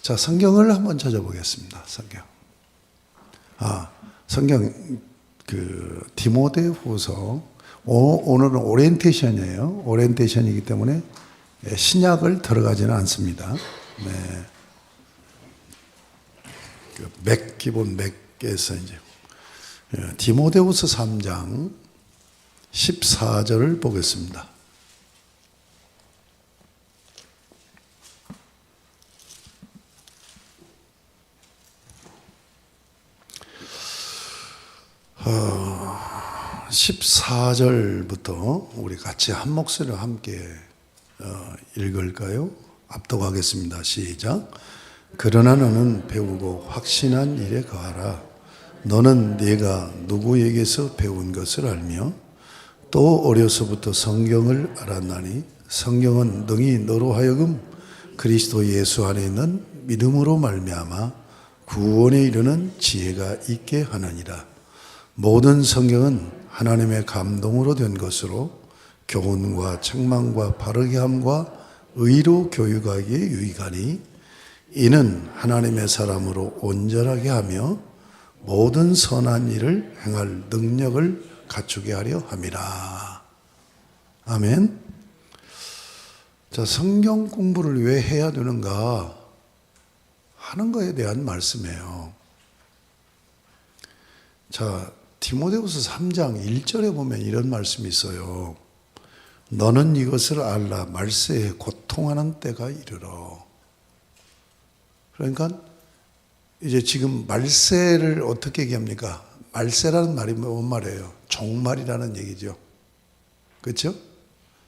자, 성경을 한번 찾아보겠습니다. 성경 디모데후서, 오늘은 오리엔테이션이에요. 오리엔테이션이기 때문에 신약을 들어가지는 않습니다. 네. 기본 맥에서 이제 디모데후서 3장 14절을 보겠습니다. 어, 14절부터 우리 같이 한 목소리로 함께 읽을까요? 압독하겠습니다. 시작. 그러나 너는 배우고 확신한 일에 거하라. 너는 네가 누구에게서 배운 것을 알며 또 어려서부터 성경을 알았나니 성경은 능히 너로 하여금 그리스도 예수 안에 있는 믿음으로 말미암아 구원에 이르는 지혜가 있게 하느니라. 모든 성경은 하나님의 감동으로 된 것으로 교훈과 책망과 바르게 함과 의로 교육하기에 유익하니 이는 하나님의 사람으로 온전하게 하며 모든 선한 일을 행할 능력을 갖추게 하려 함이라. 아멘. 자, 성경 공부를 왜 해야 되는가 하는 것에 대한 말씀이에요. 자, 디모데후서 3장 1절에 보면 이런 말씀이 있어요. 너는 이것을 알라. 말세에 고통하는 때가 이르러. 그러니까 이제 지금 말세를 어떻게 얘기합니까? 말세라는 말이 뭔 말이에요? 종말이라는 얘기죠. 그렇죠?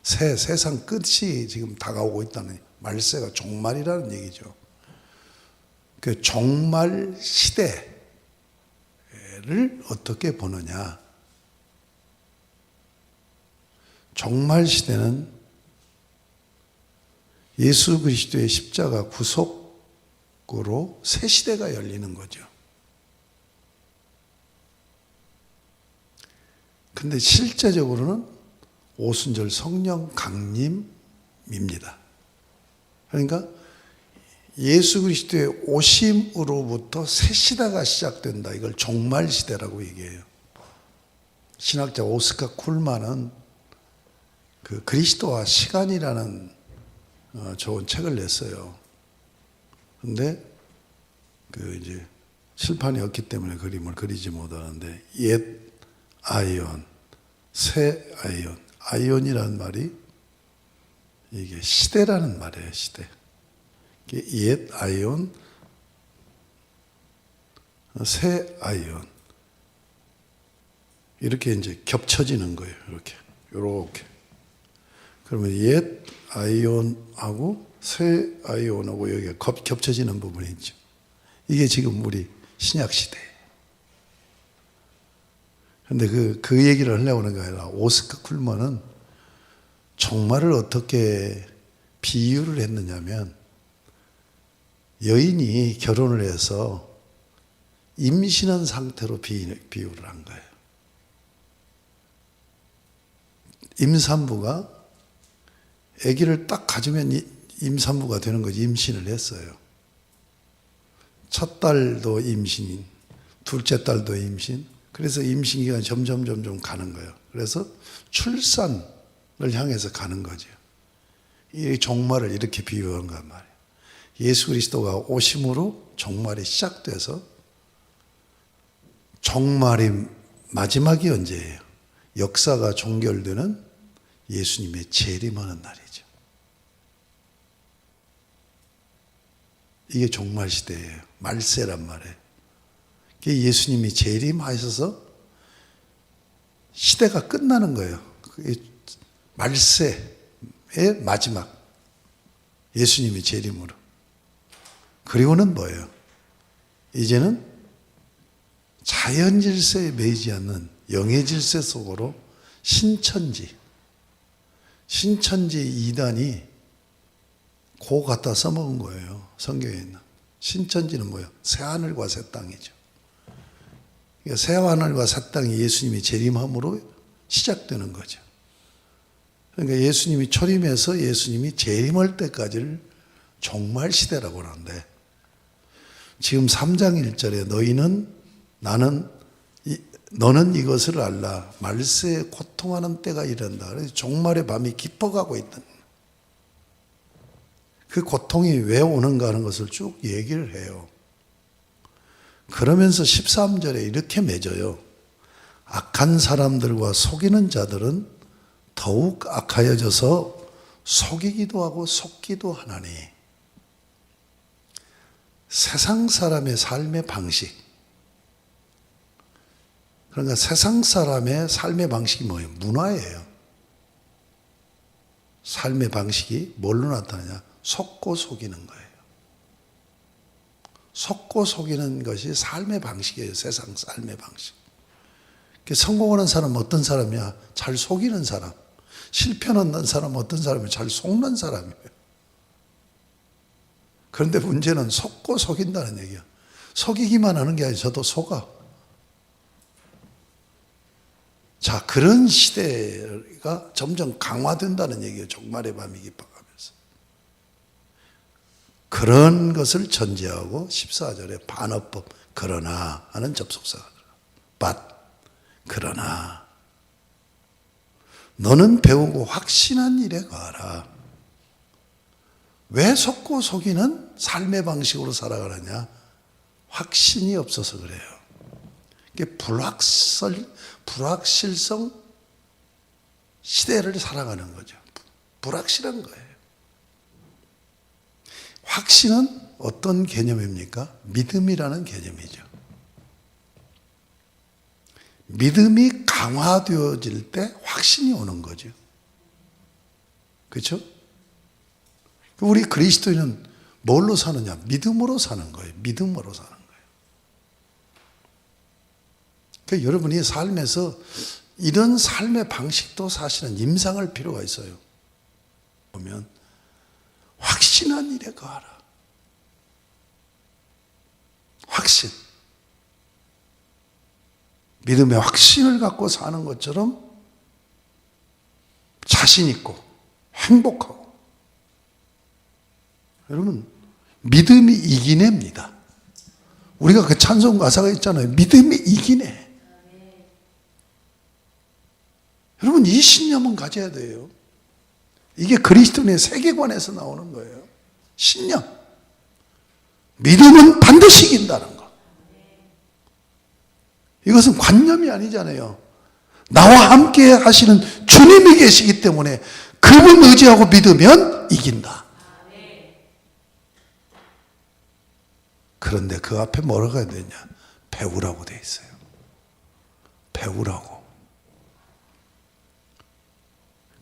세상 끝이 지금 다가오고 있다는, 말세가 종말이라는 얘기죠. 그 종말 시대를 어떻게 보느냐? 종말 시대는 예수 그리스도의 십자가 구속으로 새 시대가 열리는 거죠. 근데 실제적으로는 오순절 성령 강림입니다. 그러니까 예수 그리스도의 오심으로부터 새 시대가 시작된다. 이걸 종말 시대라고 얘기해요. 신학자 오스카 쿨만은 그 그리스도와 시간이라는 좋은 책을 냈어요. 근데 이제 칠판이 없기 때문에 그림을 그리지 못하는데, 옛 아이온, 새 아이온, 아이온이라는 말이 이게 시대라는 말이에요. 시대. 옛 아이온, 새 아이온, 이렇게 이제 겹쳐지는 거예요. 이렇게. 그러면 옛 아이온하고 새 아이온하고 여기가 겹쳐지는 부분이 있죠. 이게 지금 우리 신약 시대예요. 근데 그 얘기를 하려고 하는 게 아니라, 오스카 쿨먼은 종말을 어떻게 비유를 했느냐면, 여인이 결혼을 해서 임신한 상태로 비유를 한 거예요. 임산부가 아기를 딱 가지면 임산부가 되는 거지, 임신을 했어요. 첫 딸도 임신, 둘째 딸도 임신. 그래서 임신 기간이 점점 가는 거예요. 그래서 출산을 향해서 가는 거죠. 이 종말을 이렇게 비유한 건 말이에요. 예수 그리스도가 오심으로 종말이 시작돼서, 종말이 마지막이 언제예요? 역사가 종결되는 예수님의 재림하는 날이죠. 이게 종말 시대예요. 말세란 말이에요. 예수님이 재림하셔서 시대가 끝나는 거예요. 말세의 마지막, 예수님이 재림으로. 그리고는 뭐예요? 이제는 자연 질서에 매이지 않는 영의 질서 속으로 신천지 이단이 고 갖다 써먹은 거예요. 성경에 있는 신천지는 뭐예요? 새하늘과 새 땅이죠. 그러니까 새하늘과 새 땅이 예수님이 재림함으로 시작되는 거죠. 그러니까 예수님이 초림해서 예수님이 재림할 때까지를 종말 시대라고 하는데, 지금 3장 1절에 너는 이것을 알라. 말세에 고통하는 때가 이른다. 그래서 종말의 밤이 깊어가고 있다. 그 고통이 왜 오는가 하는 것을 쭉 얘기를 해요. 그러면서 13절에 이렇게 맺어요. 악한 사람들과 속이는 자들은 더욱 악하여져서 속이기도 하고 속기도 하나니. 세상 사람의 삶의 방식. 그러니까 세상 사람의 삶의 방식이 뭐예요? 문화예요. 삶의 방식이 뭘로 나타나냐? 속고 속이는 거예요. 속고 속이는 것이 삶의 방식이에요. 세상 삶의 방식. 성공하는 사람은 어떤 사람이야? 잘 속이는 사람. 실패하는 사람은 어떤 사람이에요? 잘 속는 사람이에요. 그런데 문제는 속고 속인다는 얘기야. 속이기만 하는 게 아니라 저도 속아. 자, 그런 시대가 점점 강화된다는 얘기예요. 종말의 밤이 깊어가면서. 그런 것을 전제하고 14절에 반어법 그러나 하는 접속사가 들어가. but 그러나 너는 배우고 확신한 일에 거하라. 왜 속고 속이는 삶의 방식으로 살아가느냐? 확신이 없어서 그래요. 이게 불확실성 시대를 살아가는 거죠. 불확실한 거예요. 확신은 어떤 개념입니까? 믿음이라는 개념이죠. 믿음이 강화되어질 때 확신이 오는 거죠. 그렇죠? 우리 그리스도인은 뭘로 사느냐? 믿음으로 사는 거예요. 믿음으로 사는 거예요. 그러니까 여러분이 삶에서 이런 삶의 방식도 사실은 임상할 필요가 있어요. 보면 확신한 일에 거하라. 확신. 믿음의 확신을 갖고 사는 것처럼 자신 있고 행복하고. 여러분, 믿음이 이기네입니다. 우리가 그 찬송 가사가 있잖아요. 믿음이 이기네. 여러분, 이 신념은 가져야 돼요. 이게 그리스도인의 세계관에서 나오는 거예요. 신념. 믿음은 반드시 이긴다는 거. 이것은 관념이 아니잖아요. 나와 함께 하시는 주님이 계시기 때문에 그분 의지하고 믿으면 이긴다. 그런데 그 앞에 뭐라고 해야 되냐? 배우라고 돼 있어요. 배우라고.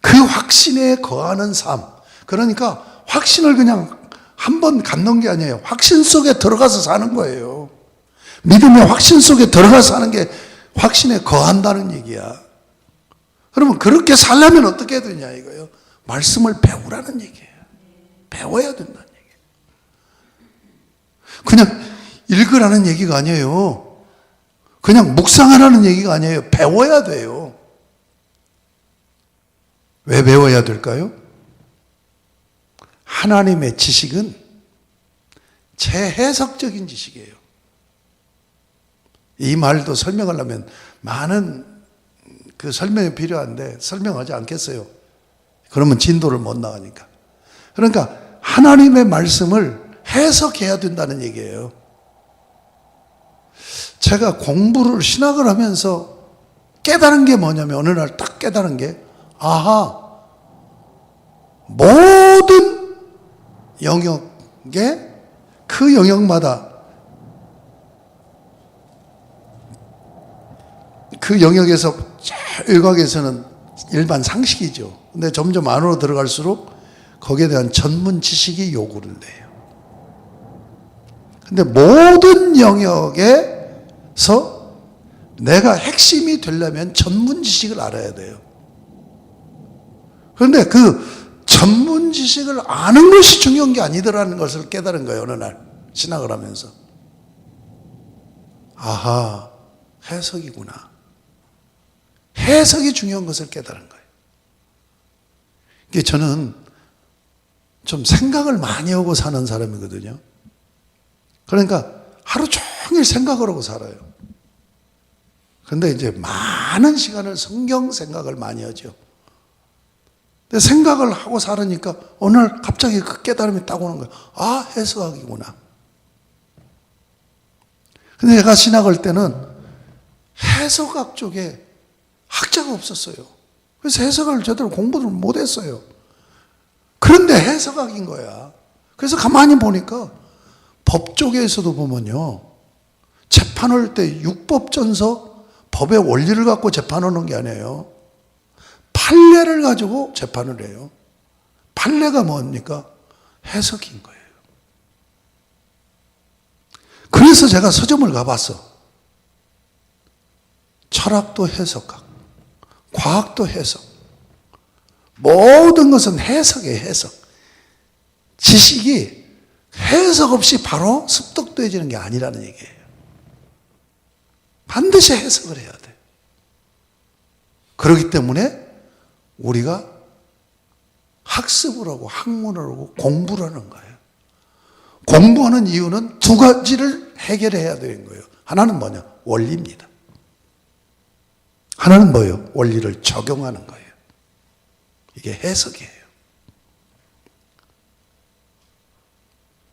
그 확신에 거하는 삶. 그러니까 확신을 그냥 한번 갖는 게 아니에요. 확신 속에 들어가서 사는 거예요. 믿음의 확신 속에 들어가서 사는 게 확신에 거한다는 얘기야. 그러면 그렇게 살려면 어떻게 해야 되냐 이거예요. 말씀을 배우라는 얘기예요. 배워야 된다는 얘기예요. 그냥 읽으라는 얘기가 아니에요. 그냥 묵상하라는 얘기가 아니에요. 배워야 돼요. 왜 배워야 될까요? 하나님의 지식은 재해석적인 지식이에요. 이 말도 설명하려면 많은 그 설명이 필요한데 설명하지 않겠어요. 그러면 진도를 못 나가니까. 그러니까 하나님의 말씀을 해석해야 된다는 얘기예요. 제가 공부를 신학을 하면서 깨달은 게 뭐냐면 어느 날 딱 깨달은 게 모든 영역에 그 영역마다 그 영역에서 일각에서는 일반 상식이죠. 근데 점점 안으로 들어갈수록 거기에 대한 전문 지식이 요구를 해요. 근데 모든 영역에서 내가 핵심이 되려면 전문 지식을 알아야 돼요. 그런데 그 전문 지식을 아는 것이 중요한 게 아니더라는 것을 깨달은 거예요. 어느 날 신학을 하면서. 해석이구나. 해석이 중요한 것을 깨달은 거예요. 이게 저는 좀 생각을 많이 하고 사는 사람이거든요. 그러니까 하루 종일 생각을 하고 살아요. 그런데 이제 많은 시간을 성경 생각을 많이 하죠. 근데 생각을 하고 살으니까 오늘 갑자기 그 깨달음이 딱 오는 거예요. 아, 해석학이구나. 근데 제가 신학할 때는 해석학 쪽에 학자가 없었어요. 그래서 해석을 제대로 공부를 못했어요. 그런데 해석학인 거야. 그래서 가만히 보니까 법 쪽에서도 보면요, 재판할 때 율법전서 법의 원리를 갖고 재판하는 게 아니에요. 판례를 가지고 재판을 해요. 판례가 뭡니까? 해석인 거예요. 그래서 제가 서점을 가봤어. 철학도 해석학, 과학도 해석, 모든 것은 해석이에요. 해석. 지식이 해석 없이 바로 습득되어지는 게 아니라는 얘기예요. 반드시 해석을 해야 돼. 그렇기 때문에 우리가 학습을 하고 학문을 하고 공부를 하는 거예요. 공부하는 이유는 두 가지를 해결해야 되는 거예요. 하나는 뭐냐? 원리입니다. 하나는 뭐예요? 원리를 적용하는 거예요. 이게 해석이에요.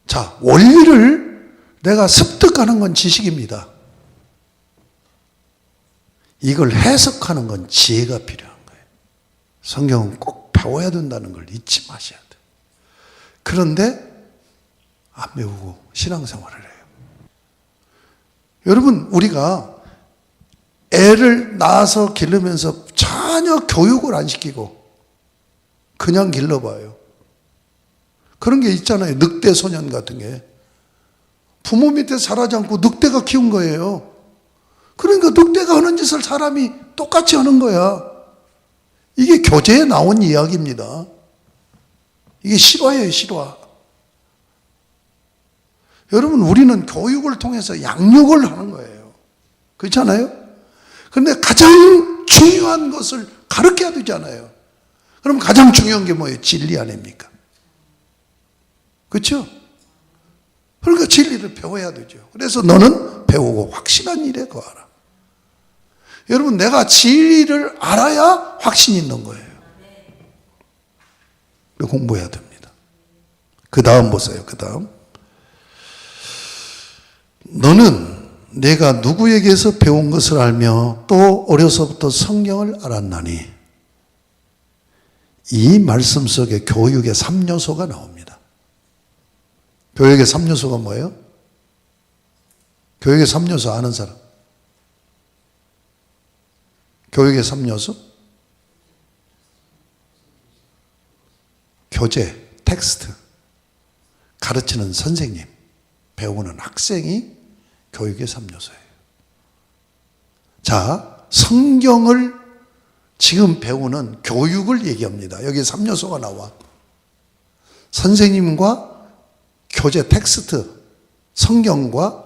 자, 원리를 내가 습득하는 건 지식입니다. 이걸 해석하는 건 지혜가 필요한 거예요. 성경은 꼭 배워야 된다는 걸 잊지 마셔야 돼요. 그런데 안 배우고 신앙생활을 해요. 여러분, 우리가 애를 낳아서 기르면서 전혀 교육을 안 시키고 그냥 길러봐요. 그런 게 있잖아요. 늑대 소년 같은 게. 부모 밑에 자라지 않고 늑대가 키운 거예요. 그러니까 늑대가 하는 짓을 사람이 똑같이 하는 거야. 이게 교재에 나온 이야기입니다. 이게 실화예요, 실화. 여러분, 우리는 교육을 통해서 양육을 하는 거예요. 그렇잖아요? 그런데 가장 중요한 것을 가르쳐야 되잖아요. 그럼 가장 중요한 게 뭐예요? 진리 아닙니까? 그렇죠? 그러니까 진리를 배워야 되죠. 그래서 너는 배우고 확신한 일에 거하라. 여러분, 내가 진리를 알아야 확신이 있는 거예요. 공부해야 됩니다. 그 다음 보세요. 그 다음. 너는 내가 누구에게서 배운 것을 알며 또 어려서부터 성경을 알았나니. 이 말씀 속에 교육의 3요소가 나옵니다. 교육의 3요소가 뭐예요? 교육의 3요소 아는 사람? 교육의 3요소? 교재, 텍스트, 가르치는 선생님, 배우는 학생이 교육의 3요소예요. 자, 성경을 지금 배우는 교육을 얘기합니다. 여기 3요소가 나와. 선생님과 교재 텍스트, 성경과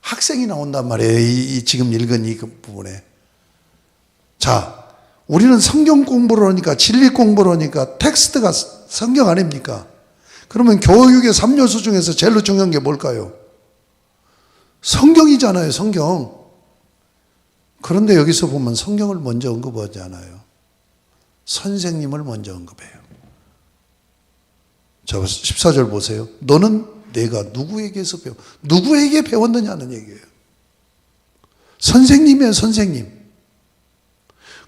학생이 나온단 말이에요. 이 지금 읽은 이 부분에. 자, 우리는 성경 공부를 하니까, 진리 공부를 하니까 텍스트가 성경 아닙니까? 그러면 교육의 3요소 중에서 제일 중요한 게 뭘까요? 성경이잖아요, 성경. 그런데 여기서 보면 성경을 먼저 언급하지 않아요. 선생님을 먼저 언급해요. 자, 14절 보세요. 너는 내가 누구에게서 누구에게 배웠느냐는 얘기예요. 선생님이에요, 선생님.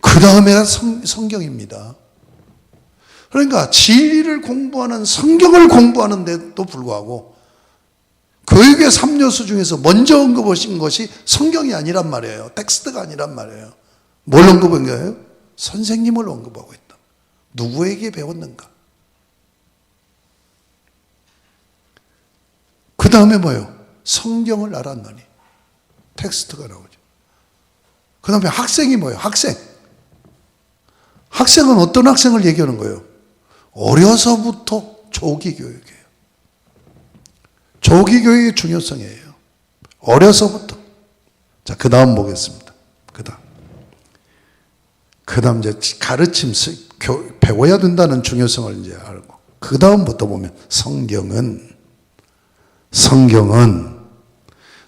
그 다음에가 성경입니다. 그러니까 진리를 공부하는, 성경을 공부하는데도 불구하고 교육의 3요소 중에서 먼저 언급하신 것이 성경이 아니란 말이에요. 텍스트가 아니란 말이에요. 뭘 언급한 거예요? 선생님을 언급하고 있다. 누구에게 배웠는가? 그 다음에 뭐예요? 성경을 알았나니. 텍스트가 나오죠. 그 다음에 학생이 뭐예요? 학생. 학생은 어떤 학생을 얘기하는 거예요? 어려서부터 조기 교육이에요. 조기 교육의 중요성이에요. 어려서부터. 자, 그 다음 보겠습니다. 그 다음 이제 가르침, 배워야 된다는 중요성을 이제 알고. 그 다음부터 보면 성경은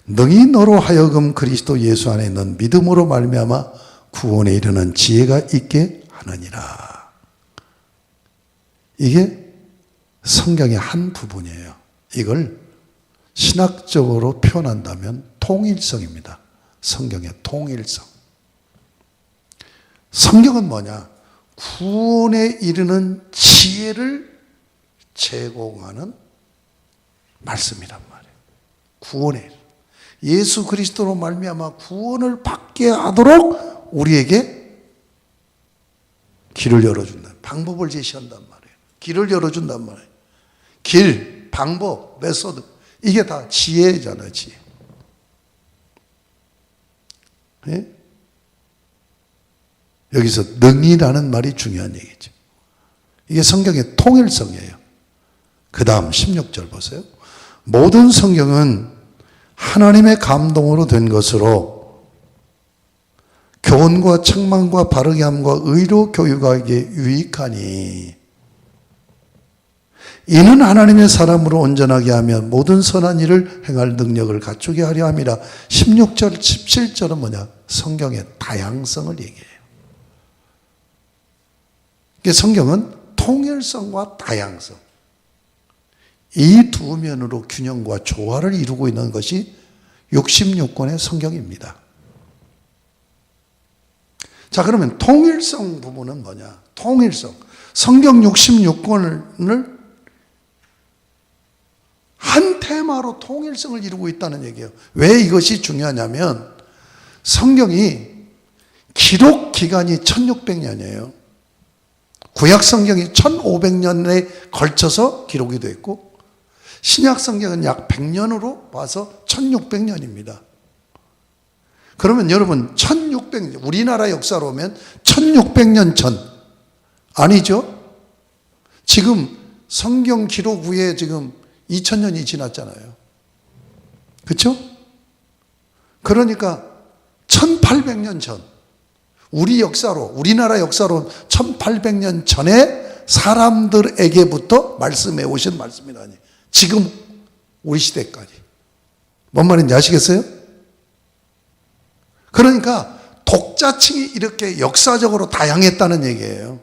능히 너로 하여금 그리스도 예수 안에 있는 믿음으로 말미암아 구원에 이르는 지혜가 있게 하느니라. 이게 성경의 한 부분이에요. 이걸 신학적으로 표현한다면 통일성입니다. 성경의 통일성. 성경은 뭐냐? 구원에 이르는 지혜를 제공하는 말씀이란 말이에요. 구원에 예수 그리스도로 말미암아 구원을 받게 하도록 우리에게 길을 열어준다. 방법을 제시한단 말이에요. 길을 열어준단 말이에요. 길, 방법, 메소드 이게 다 지혜잖아요. 지혜. 네? 여기서 능이라는 말이 중요한 얘기죠. 이게 성경의 통일성이에요. 그 다음 16절 보세요. 모든 성경은 하나님의 감동으로 된 것으로 교훈과 책망과 바르게 함과 의로 교육하기에 유익하니 이는 하나님의 사람으로 온전하게 하며 모든 선한 일을 행할 능력을 갖추게 하려 함이라. 16절, 17절은 뭐냐? 성경의 다양성을 얘기해요. 성경은 통일성과 다양성 이 두 면으로 균형과 조화를 이루고 있는 것이 66권의 성경입니다. 자, 그러면 통일성 부분은 뭐냐? 통일성. 성경 66권을 한 테마로 통일성을 이루고 있다는 얘기예요. 왜 이것이 중요하냐면 성경이 기록 기간이 1600년이에요. 구약 성경이 1500년에 걸쳐서 기록이 되어 있고 신약 성경은 약 100년으로 봐서 1600년입니다. 그러면 여러분 1600년 우리나라 역사로 오면 1600년 전 아니죠? 지금 성경 기록 후에 지금 2000년이 지났잖아요. 그렇죠? 그러니까 1800년 전 우리 역사로 우리나라 역사로 1800년 전에 사람들에게부터 말씀해 오신 말씀이라니 지금 우리 시대까지 뭔 말인지 아시겠어요? 그러니까 독자층이 이렇게 역사적으로 다양했다는 얘기예요.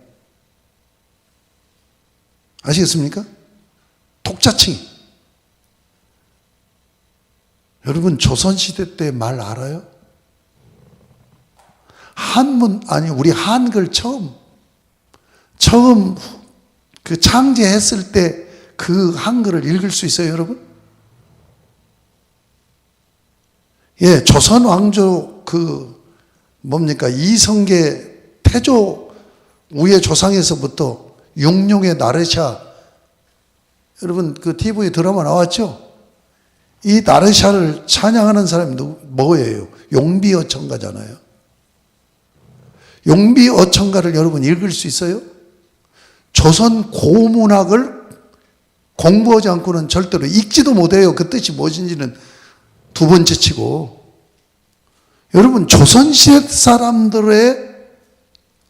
아시겠습니까? 독자층이. 여러분 조선시대 때 말 알아요? 한문 아니 우리 한글 처음 그 창제했을 때 그 한글을 읽을 수 있어요, 여러분? 예, 조선 왕조 뭡니까 이성계 태조 우예 조상에서부터 용룡의 나르샤 여러분 그 TV 드라마 나왔죠? 이 나르샤를 찬양하는 사람이 뭐예요? 용비어천가잖아요. 용비어천가를 여러분 읽을 수 있어요? 조선 고문학을 공부하지 않고는 절대로 읽지도 못해요. 그 뜻이 무엇인지는 두 번째 치고. 여러분 조선시대 사람들의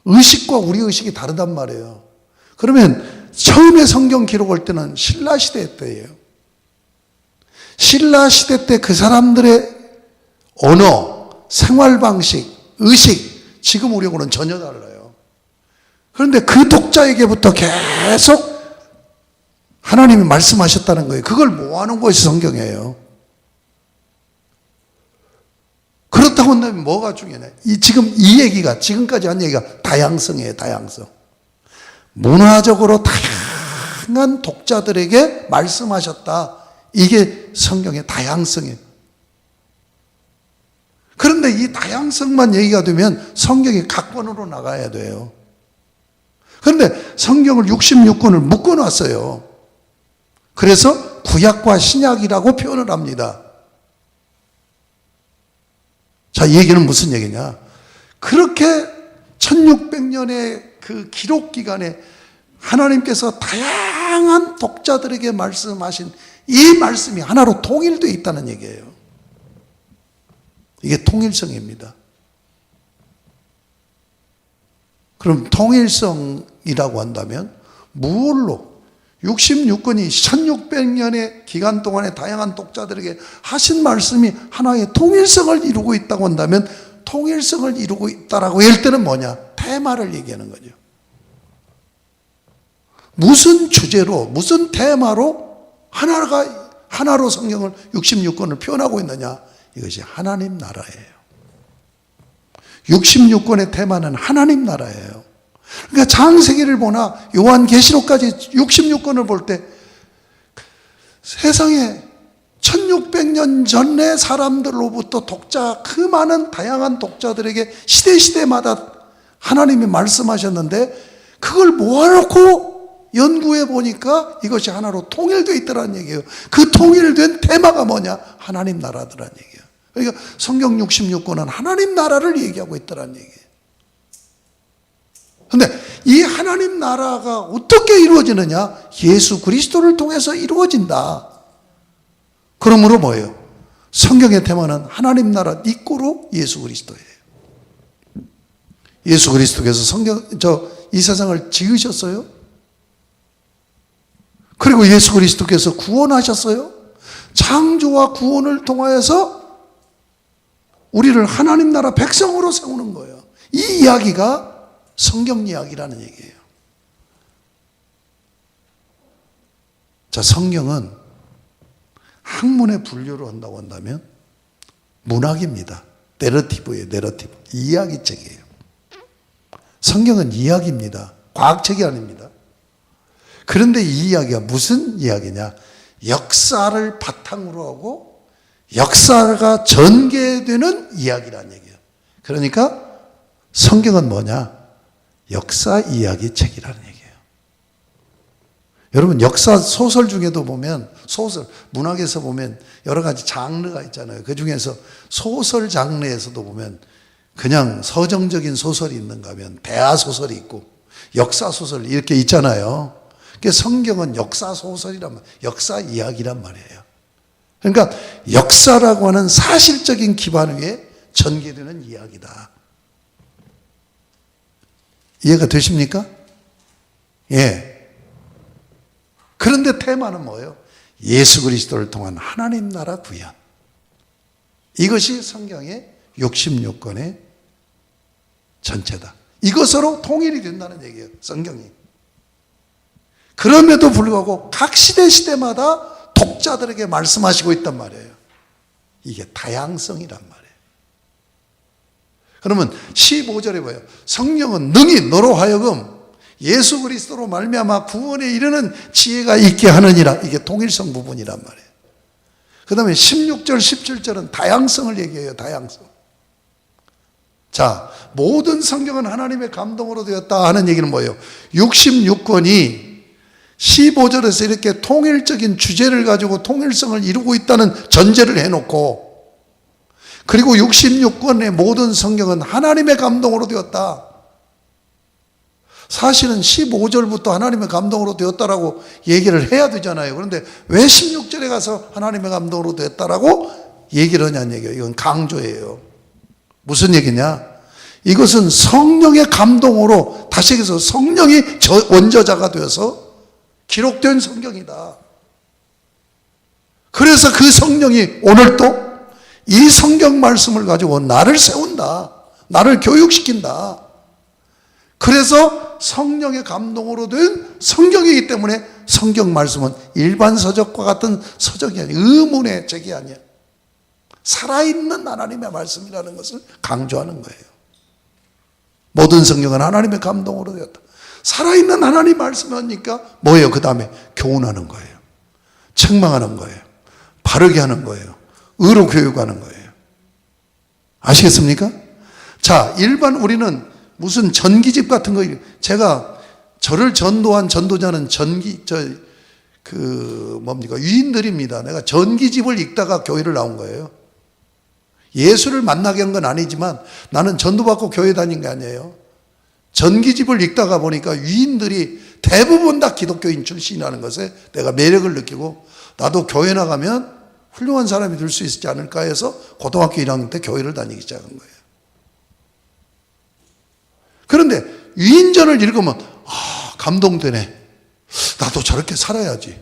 의식과 우리 의식이 다르단 말이에요. 그러면 처음에 성경 기록할 때는 신라시대 때예요. 신라시대 때 그 사람들의 언어, 생활방식, 의식 지금 우리하고는 전혀 달라요. 그런데 그 독자에게부터 계속 하나님이 말씀하셨다는 거예요. 그걸 모아놓은 것이 성경이에요. 그렇다고 한다면 뭐가 중요해? 지금 이 얘기가 지금까지 한 얘기가 다양성이에요. 다양성. 문화적으로 다양한 독자들에게 말씀하셨다. 이게 성경의 다양성이에요. 그런데 이 다양성만 얘기가 되면 성경이 각권으로 나가야 돼요. 그런데 성경을 66권을 묶어놨어요. 그래서 구약과 신약이라고 표현을 합니다. 자, 이 얘기는 무슨 얘기냐? 그렇게 1600년의 그 기록 기간에 하나님께서 다양한 독자들에게 말씀하신 이 말씀이 하나로 통일되어 있다는 얘기예요. 이게 통일성입니다. 그럼 통일성이라고 한다면 무엇로 66권이 1600년의 기간 동안에 다양한 독자들에게 하신 말씀이 하나의 통일성을 이루고 있다고 한다면, 통일성을 이루고 있다라고 할 때는 뭐냐? 테마를 얘기하는 거죠. 무슨 주제로, 무슨 테마로 하나로 성경을 66권을 표현하고 있느냐? 이것이 하나님 나라예요. 66권의 테마는 하나님 나라예요. 그러니까 창세기를 보나 요한계시록까지 66권을 볼 때 세상에 1600년 전의 사람들로부터 그 많은 다양한 독자들에게 시대마다 하나님이 말씀하셨는데, 그걸 모아놓고 연구해 보니까 이것이 하나로 통일되어 있더라는 얘기예요. 그 통일된 테마가 뭐냐? 하나님 나라더라는 얘기예요. 그러니까 성경 66권은 하나님 나라를 얘기하고 있더라는 얘기예요. 그런데 이 하나님 나라가 어떻게 이루어지느냐? 예수 그리스도를 통해서 이루어진다. 그러므로 뭐예요? 성경의 테마는 하나님 나라 이꼬로 예수 그리스도예요. 예수 그리스도께서 이 세상을 지으셨어요. 그리고 예수 그리스도께서 구원하셨어요. 창조와 구원을 통하여서 우리를 하나님 나라 백성으로 세우는 거예요. 이 이야기가 성경 이야기라는 얘기예요. 자, 성경은 학문의 분류로 한다고 한다면 문학입니다. 내러티브예요. 내러티브. 이야기책이에요. 성경은 이야기입니다. 과학책이 아닙니다. 그런데 이 이야기가 무슨 이야기냐? 역사를 바탕으로 하고 역사가 전개되는 이야기라는 얘기예요. 그러니까 성경은 뭐냐? 역사 이야기 책이라는 얘기예요. 여러분, 역사 소설 중에도 보면, 소설, 문학에서 보면 여러 가지 장르가 있잖아요. 그 중에서 소설 장르에서도 보면 그냥 서정적인 소설이 있는가 하면 대하 소설이 있고 역사 소설 이렇게 있잖아요. 그러니까 성경은 역사 소설이란 말, 역사 이야기란 말이에요. 그러니까 역사라고 하는 사실적인 기반 위에 전개되는 이야기다. 이해가 되십니까? 예. 그런데 테마는 뭐예요? 예수 그리스도를 통한 하나님 나라 구현. 이것이 성경의 66권의 전체다. 이것으로 통일이 된다는 얘기예요, 성경이. 그럼에도 불구하고 각 시대마다 독자들에게 말씀하시고 있단 말이에요. 이게 다양성이란 말이에요. 그러면 15절에 뭐예요? 성령은 능히 너로 하여금 예수 그리스도로 말미암아 구원에 이르는 지혜가 있게 하느니라. 이게 통일성 부분이란 말이에요. 그 다음에 16절, 17절은 다양성을 얘기해요. 다양성. 자, 모든 성경은 하나님의 감동으로 되었다 하는 얘기는 뭐예요? 66권이 15절에서 이렇게 통일적인 주제를 가지고 통일성을 이루고 있다는 전제를 해놓고, 그리고 66권의 모든 성경은 하나님의 감동으로 되었다. 사실은 15절부터 하나님의 감동으로 되었다라고 얘기를 해야 되잖아요. 그런데 왜 16절에 가서 하나님의 감동으로 되었다라고 얘기를 하냐는 얘기예요. 이건 강조예요. 무슨 얘기냐? 이것은 성령의 감동으로, 다시 얘기해서 성령이 원저자가 되어서 기록된 성경이다. 그래서 그 성령이 오늘도 이 성경 말씀을 가지고 나를 세운다. 나를 교육시킨다. 그래서 성령의 감동으로 된 성경이기 때문에 성경 말씀은 일반 서적과 같은 서적이 아니야. 의문의 책이 아니야. 살아있는 하나님의 말씀이라는 것을 강조하는 거예요. 모든 성경은 하나님의 감동으로 되었다. 살아있는 하나님 말씀하니까 뭐예요? 그 다음에 교훈하는 거예요. 책망하는 거예요. 바르게 하는 거예요. 의로 교육하는 거예요. 아시겠습니까? 자, 일반 우리는 무슨 전기집 같은 거, 제가 저를 전도한 전도자는 유인들입니다. 내가 전기집을 읽다가 교회를 나온 거예요. 예수를 만나게 한 건 아니지만 나는 전도받고 교회 다닌 게 아니에요. 전기집을 읽다가 보니까 유인들이 대부분 다 기독교인 출신이라는 것에 내가 매력을 느끼고, 나도 교회 나가면 훌륭한 사람이 될 수 있지 않을까 해서 고등학교 1학년 때 교회를 다니기 시작한 거예요. 그런데 유인전을 읽으면 감동되네. 나도 저렇게 살아야지.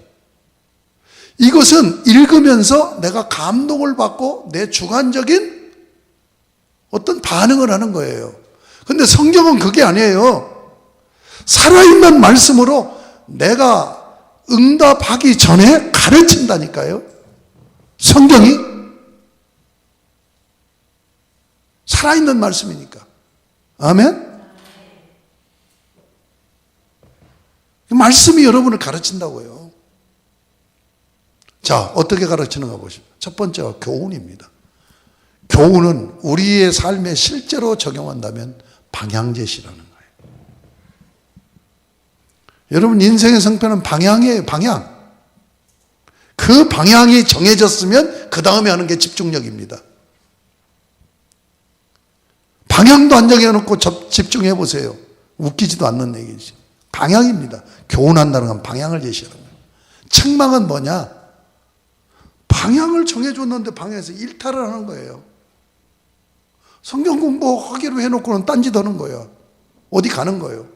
이것은 읽으면서 내가 감동을 받고 내 주관적인 어떤 반응을 하는 거예요. 근데 성경은 그게 아니에요. 살아있는 말씀으로 내가 응답하기 전에 가르친다니까요. 성경이 살아있는 말씀이니까. 아멘? 말씀이 여러분을 가르친다고요. 자, 어떻게 가르치는가 보시죠. 첫 번째가 교훈입니다. 교훈은 우리의 삶에 실제로 적용한다면 방향제시라는 거예요. 여러분 인생의 성패는 방향이에요. 방향. 그 방향이 정해졌으면 그 다음에 하는 게 집중력입니다. 방향도 안 정해놓고 집중해 보세요. 웃기지도 않는 얘기지. 방향입니다. 교훈한다는 건 방향을 제시하는 거예요. 책망은 뭐냐? 방향을 정해줬는데 방향에서 일탈을 하는 거예요. 성경 공부하기로 해놓고는 딴짓 하는 거예요. 어디 가는 거예요.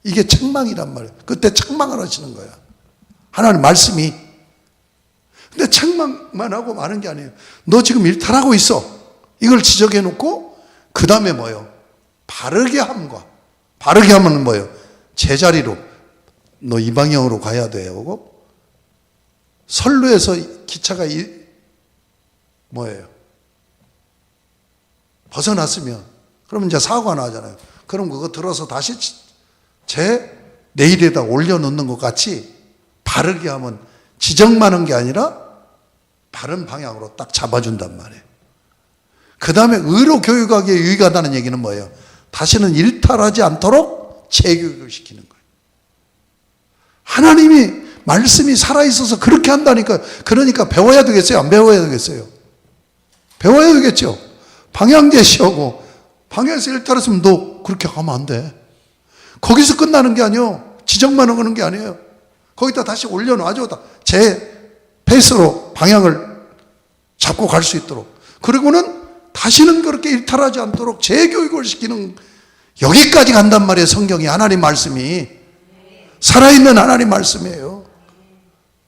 이게 책망이란 말이에요. 그때 책망을 하시는 거야. 하나님 말씀이. 근데 책망만 하고 마는 게 아니에요. 너 지금 일탈하고 있어. 이걸 지적해놓고 그 다음에 뭐예요? 바르게 함과. 바르게 하면 뭐예요? 제자리로 너 이 방향으로 가야 돼 하고 선로에서 기차가 뭐예요? 벗어났으면 그러면 이제 사고가 나잖아요. 그럼 그거 들어서 다시 내일에다 올려놓는 것 같이 바르게 하면 지적만 한 게 아니라 바른 방향으로 딱 잡아준단 말이에요. 그 다음에 의로 교육하기에 유익하다는 얘기는 뭐예요? 다시는 일탈하지 않도록 재교육을 시키는 거예요. 하나님이 말씀이 살아있어서 그렇게 한다니까. 그러니까 배워야 되겠어요? 안 배워야 되겠어요? 배워야 되겠죠. 방향 제시하고 방향에서 일탈했으면 너 그렇게 하면 안 돼. 거기서 끝나는 게 아니에요. 지적만 하는 게 아니에요. 거기다 다시 올려놔줘. 제 페이스로 방향을 잡고 갈 수 있도록. 그리고는 다시는 그렇게 일탈하지 않도록 재교육을 시키는, 여기까지 간단 말이에요. 성경이, 하나님 말씀이. 살아있는 하나님 말씀이에요.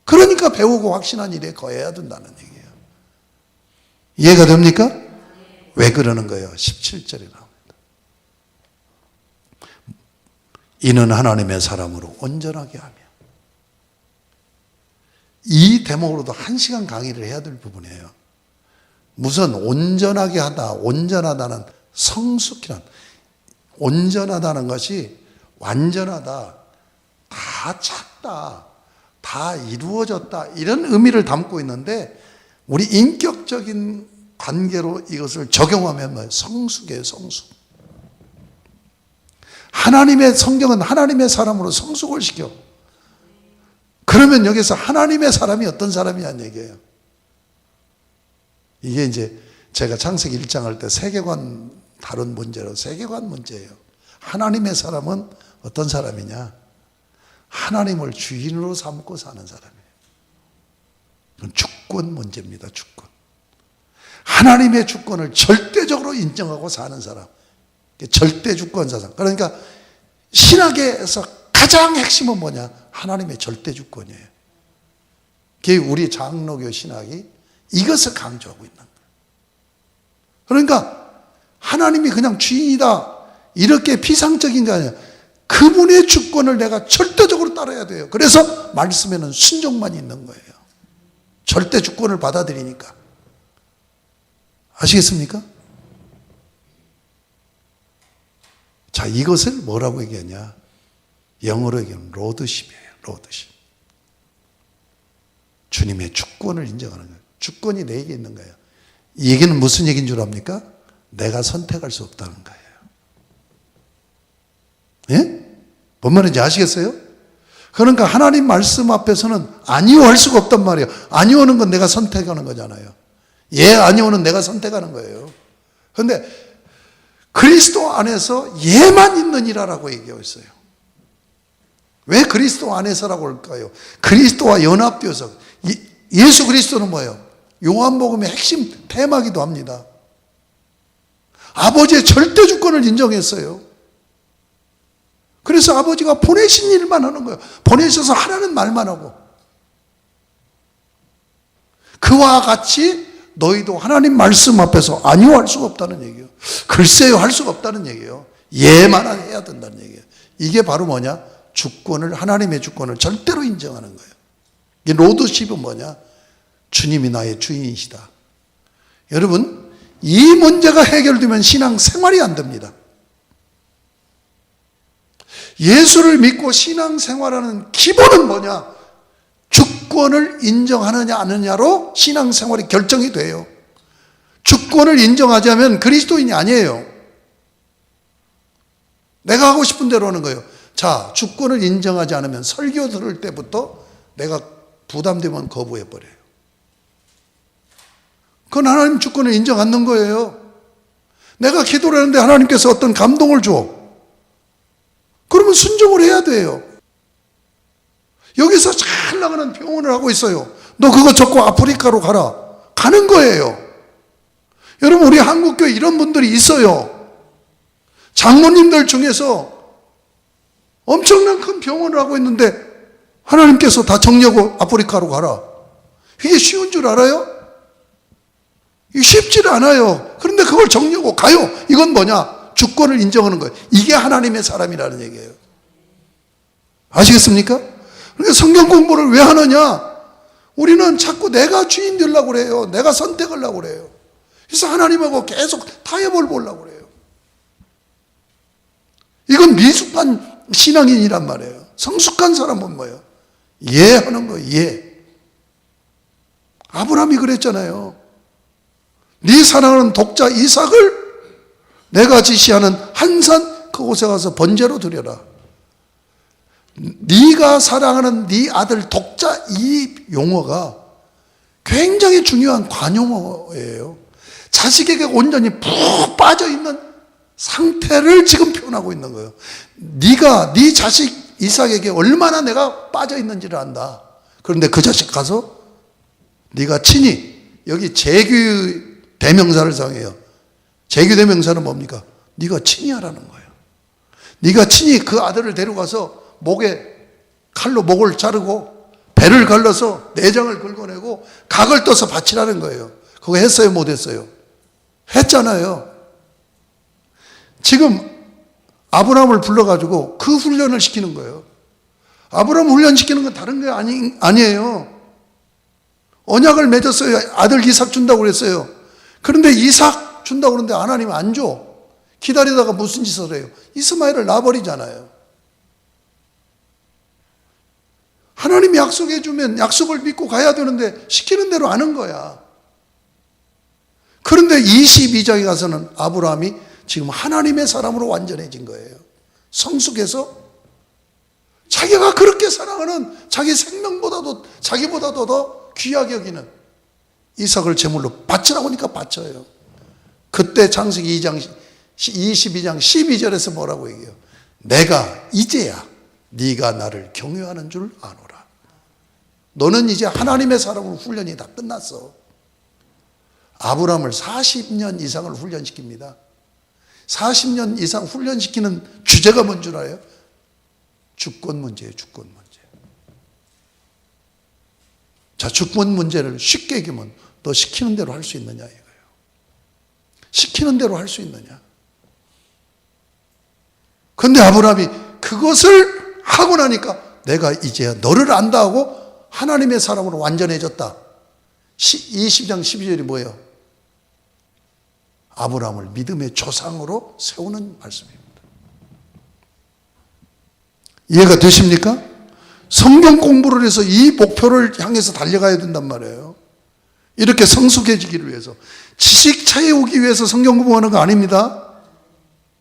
그러니까 배우고 확신한 일에 거해야 된다는 얘기예요. 이해가 됩니까? 왜 그러는 거예요? 17절에 나옵니다. 이는 하나님의 사람으로 온전하게 하며. 이 대목으로도 1시간 강의를 해야 될 부분이에요. 무슨 온전하게 하다, 온전하다는 성숙이란, 온전하다는 것이 완전하다, 다 찼다, 다 이루어졌다, 이런 의미를 담고 있는데 우리 인격적인 관계로 이것을 적용하면 뭐예요? 성숙이에요. 성숙. 하나님의 성경은 하나님의 사람으로 성숙을 시켜. 그러면 여기서 하나님의 사람이 어떤 사람이냐는 얘기예요. 이게 이제 제가 창세기 1장 할 때 세계관 다룬 문제로, 세계관 문제예요. 하나님의 사람은 어떤 사람이냐? 하나님을 주인으로 삼고 사는 사람이에요. 이건 주권 문제입니다. 주권. 하나님의 주권을 절대적으로 인정하고 사는 사람. 절대 주권 사상. 그러니까 신학에서 가장 핵심은 뭐냐? 하나님의 절대 주권이에요. 그게 우리 장로교 신학이 이것을 강조하고 있는 거예요. 그러니까 하나님이 그냥 주인이다, 이렇게 피상적인 게 아니라 그분의 주권을 내가 절대적으로 따라야 돼요. 그래서 말씀에는 순종만 있는 거예요. 절대 주권을 받아들이니까. 아시겠습니까? 자, 이것을 뭐라고 얘기하냐? 영어로 얘기하면 로드십이에요. 로드십. 주님의 주권을 인정하는 거예요. 주권이 내게 있는 거예요. 이 얘기는 무슨 얘기인 줄 압니까? 내가 선택할 수 없다는 거예요. 예? 뭔 말인지 아시겠어요? 그러니까 하나님 말씀 앞에서는 아니요 할 수가 없단 말이에요. 아니요는 건 내가 선택하는 거잖아요. 예, 아니요는 내가 선택하는 거예요. 그런데 그리스도 안에서 예만 있느니라라고 얘기하고 있어요. 왜 그리스도 안에서라고 할까요? 그리스도와 연합되어서. 예수 그리스도는 뭐예요? 요한복음의 핵심 테마기도 합니다. 아버지의 절대 주권을 인정했어요. 그래서 아버지가 보내신 일만 하는 거예요. 보내셔서 하라는 말만 하고. 그와 같이 너희도 하나님 말씀 앞에서 아니요 할 수가 없다는 얘기예요. 글쎄요 할 수가 없다는 얘기예요. 예만 해야 된다는 얘기예요. 이게 바로 뭐냐? 주권을, 하나님의 주권을 절대로 인정하는 거예요. 이 로드십은 뭐냐? 주님이 나의 주인이시다. 여러분, 이 문제가 해결되면 신앙 생활이 안 됩니다. 예수를 믿고 신앙 생활하는 기본은 뭐냐? 주권을 인정하느냐 안 하느냐로 신앙 생활이 결정이 돼요. 주권을 인정하지 않으면 그리스도인이 아니에요. 내가 하고 싶은 대로 하는 거예요. 자, 주권을 인정하지 않으면 설교 들을 때부터 내가 부담되면 거부해버려요. 그건 하나님 주권을 인정 않는 거예요. 내가 기도를 하는데 하나님께서 어떤 감동을 줘. 그러면 순종을 해야 돼요. 여기서 잘 나가는 병원을 하고 있어요. 너 그거 접고 아프리카로 가라. 가는 거예요. 여러분, 우리 한국교회 이런 분들이 있어요. 장모님들 중에서 엄청난 큰 병원을 하고 있는데 하나님께서 다 정리하고 아프리카로 가라. 이게 쉬운 줄 알아요? 이게 쉽지 않아요. 그런데 그걸 정리하고 가요. 이건 뭐냐? 주권을 인정하는 거예요. 이게 하나님의 사람이라는 얘기예요. 아시겠습니까? 그러니까 성경 공부를 왜 하느냐? 우리는 자꾸 내가 주인 되려고 그래요. 내가 선택하려고 그래요. 그래서 하나님하고 계속 타협을 보려고 그래요. 이건 미숙한 신앙인이란 말이에요. 성숙한 사람은 뭐예요? 이해하는 거예요. 이해. 아브라함이 그랬잖아요. 네 사랑하는 독자 이삭을 내가 지시하는 한산 그곳에 가서 번제로 드려라. 네가 사랑하는 네 아들 독자, 이 용어가 굉장히 중요한 관용어예요. 자식에게 온전히 푹 빠져있는 상태를 지금 표현하고 있는 거예요. 네가 네 자식 이삭에게 얼마나 내가 빠져있는지를 안다. 그런데 그 자식 가서 네가 친히, 여기 재규 대명사를 사용해요. 재규 대명사는 뭡니까? 네가 친히 하라는 거예요. 네가 친히 그 아들을 데려가서 목에 칼로 목을 자르고 배를 갈라서 내장을 긁어내고 각을 떠서 바치라는 거예요. 그거 했어요? 못 했어요? 했잖아요. 지금 아브라함을 불러가지고 그 훈련을 시키는 거예요. 아브라함 훈련시키는 건 다른 게 아니에요. 언약을 맺었어요. 아들 이삭 준다고 그랬어요. 그런데 이삭 준다고 그러는데 하나님 안 줘. 기다리다가 무슨 짓을 해요? 이스마엘을 놔버리잖아요. 하나님이 약속해 주면 약속을 믿고 가야 되는데 시키는 대로 안 한 거야. 그런데 22장에 가서는 아브라함이 지금 하나님의 사람으로 완전해진 거예요. 성숙해서 자기가 그렇게 사랑하는 자기 생명보다도 자기보다도 더 귀하게 여기는 이삭을 제물로 바치라고 하니까 바쳐요. 그때 창세기 2장 22장 12절에서 뭐라고 얘기해요? 내가 이제야 네가 나를 경외하는 줄 아노라. 너는 이제 하나님의 사람으로 훈련이 다 끝났어. 아브라함을 40년 이상을 훈련시킵니다. 40년 이상 훈련시키는 주제가 뭔 줄 알아요? 주권 문제예요. 주권 문제. 자, 주권 문제를 쉽게 얘기하면 너 시키는 대로 할 수 있느냐 이거예요. 시키는 대로 할 수 있느냐. 그런데 아브라함이 그것을 하고 나니까 내가 이제 너를 안다 하고 하나님의 사람으로 완전해졌다. 20장 12절이 뭐예요? 아브라함을 믿음의 조상으로 세우는 말씀입니다. 이해가 되십니까? 성경 공부를 해서 이 목표를 향해서 달려가야 된단 말이에요. 이렇게 성숙해지기를 위해서. 지식 채우기 위해서 성경 공부하는 거 아닙니다.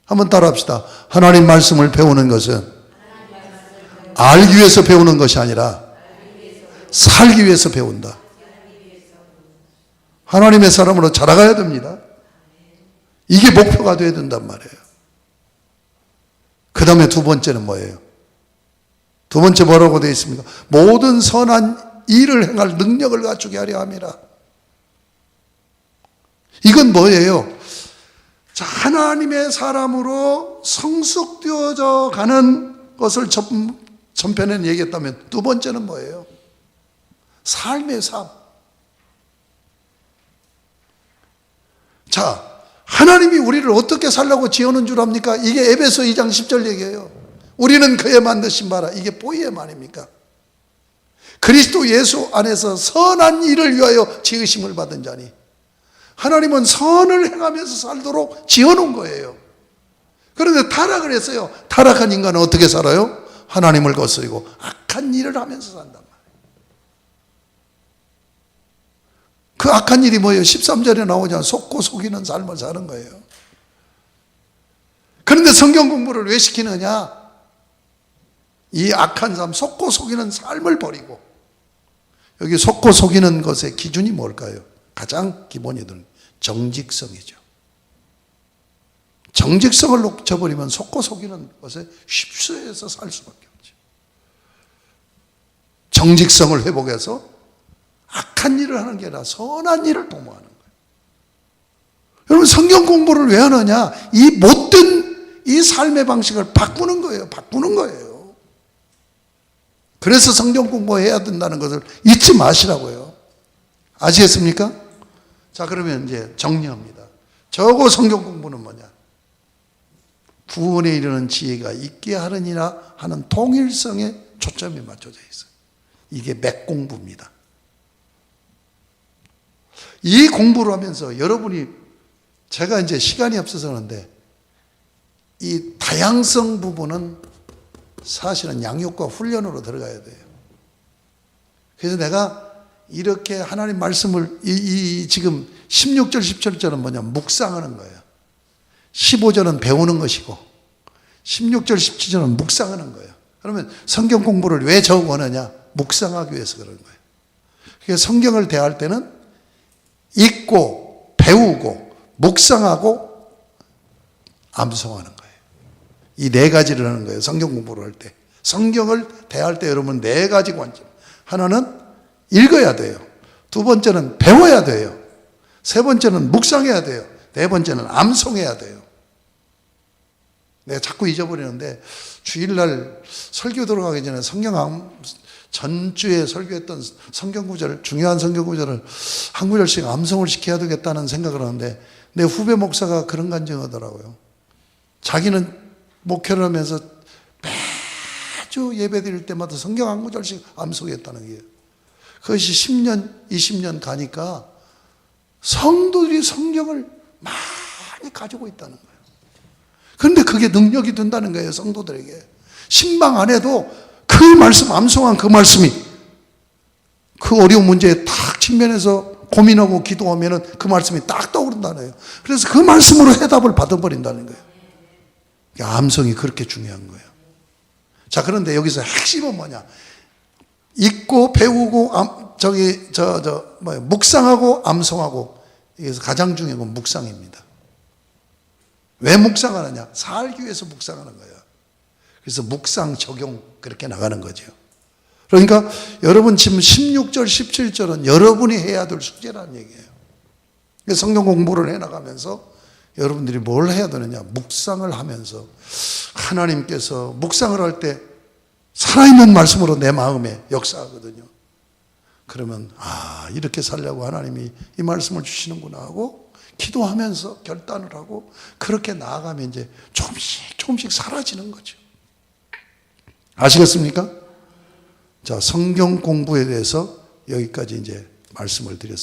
한번 따라합시다. 하나님 말씀을 배우는 것은 알기 위해서 배우는 것이 아니라 살기 위해서 배운다. 하나님의 사람으로 자라가야 됩니다. 이게 목표가 되어야 된단 말이에요. 그 다음에 두 번째는 뭐예요? 두 번째 뭐라고 되어 있습니까? 모든 선한 일을 행할 능력을 갖추게 하려 함이라. 이건 뭐예요? 자, 하나님의 사람으로 성숙되어져 가는 것을 전편에는 얘기했다면 두 번째는 뭐예요? 삶의 삶. 자, 하나님이 우리를 어떻게 살라고 지어놓은 줄 압니까? 이게 에베소 2장 10절 얘기예요. 우리는 그의 만드신 바라. 이게 보이의 말입니까? 그리스도 예수 안에서 선한 일을 위하여 지으심을 받은 자니, 하나님은 선을 행하면서 살도록 지어놓은 거예요. 그런데 타락을 했어요. 타락한 인간은 어떻게 살아요? 하나님을 거스리고 악한 일을 하면서 산단 말이에요. 그 악한 일이 뭐예요? 13절에 나오잖아요. 속고 속이는 삶을 사는 거예요. 그런데 성경 공부를 왜 시키느냐? 이 악한 삶, 속고 속이는 삶을 버리고, 여기 속고 속이는 것의 기준이 뭘까요? 가장 기본이 드는 정직성이죠. 정직성을 놓쳐버리면 속고 속이는 것에 휩쓸려서 살 수밖에 없죠. 정직성을 회복해서 악한 일을 하는 게 아니라 선한 일을 도모하는 거예요. 여러분, 성경 공부를 왜 하느냐? 이 못된 이 삶의 방식을 바꾸는 거예요. 바꾸는 거예요. 그래서 성경 공부해야 된다는 것을 잊지 마시라고요. 아시겠습니까? 자, 그러면 이제 정리합니다. 저거 성경 공부는 뭐냐? 구원에 이르는 지혜가 있게 하느니라 하는 통일성에 초점이 맞춰져 있어요. 이게 맥공부입니다. 이 공부를 하면서 여러분이, 제가 이제 시간이 없어서 그런데 이 다양성 부분은 사실은 양육과 훈련으로 들어가야 돼요. 그래서 내가 이렇게 하나님 말씀을 지금 16절 17절은 뭐냐? 묵상하는 거예요. 15절은 배우는 것이고 16절 17절은 묵상하는 거예요. 그러면 성경 공부를 왜 적어내냐? 묵상하기 위해서 그런 거예요. 그래서 성경을 대할 때는 읽고 배우고 묵상하고 암송하는 거예요. 이 네 가지를 하는 거예요. 성경 공부를 할 때. 성경을 대할 때 여러분 네 가지 관점. 하나는 읽어야 돼요. 두 번째는 배워야 돼요. 세 번째는 묵상해야 돼요. 네 번째는 암송해야 돼요. 내가 자꾸 잊어버리는데 주일날 설교 들어가기 전에 전주에 설교했던 성경 구절, 중요한 성경 구절을 한 구절씩 암송을 시켜야 되겠다는 생각을 하는데, 내 후배 목사가 그런 간증하더라고요. 자기는 목회를 하면서 매주 예배 드릴 때마다 성경 한 구절씩 암송했다는 거예요. 그것이 10년, 20년 가니까 성도들이 성경을 많이 가지고 있다는 거예요. 그런데 그게 능력이 된다는 거예요, 성도들에게. 신방 안 해도 그 말씀, 암송한 그 말씀이 그 어려운 문제에 딱 직면해서 고민하고 기도하면은 그 말씀이 딱 떠오른다는 거예요. 그래서 그 말씀으로 해답을 받아버린다는 거예요. 암송이 그렇게 중요한 거예요. 자, 그런데 여기서 핵심은 뭐냐? 읽고 배우고 묵상하고 암송하고, 여기서 가장 중요한 건 묵상입니다. 왜 묵상하느냐? 살기 위해서 묵상하는 거예요. 그래서 묵상 적용 그렇게 나가는 거죠. 그러니까 여러분 지금 16절 17절은 여러분이 해야 될 숙제라는 얘기예요. 성경 공부를 해나가면서 여러분들이 뭘 해야 되느냐? 묵상을 하면서 하나님께서 묵상을 할 때 살아있는 말씀으로 내 마음에 역사하거든요. 그러면 이렇게 살려고 하나님이 이 말씀을 주시는구나 하고 기도하면서 결단을 하고 그렇게 나아가면 이제 조금씩 사라지는 거죠. 아시겠습니까? 자, 성경 공부에 대해서 여기까지 이제 말씀을 드렸습니다.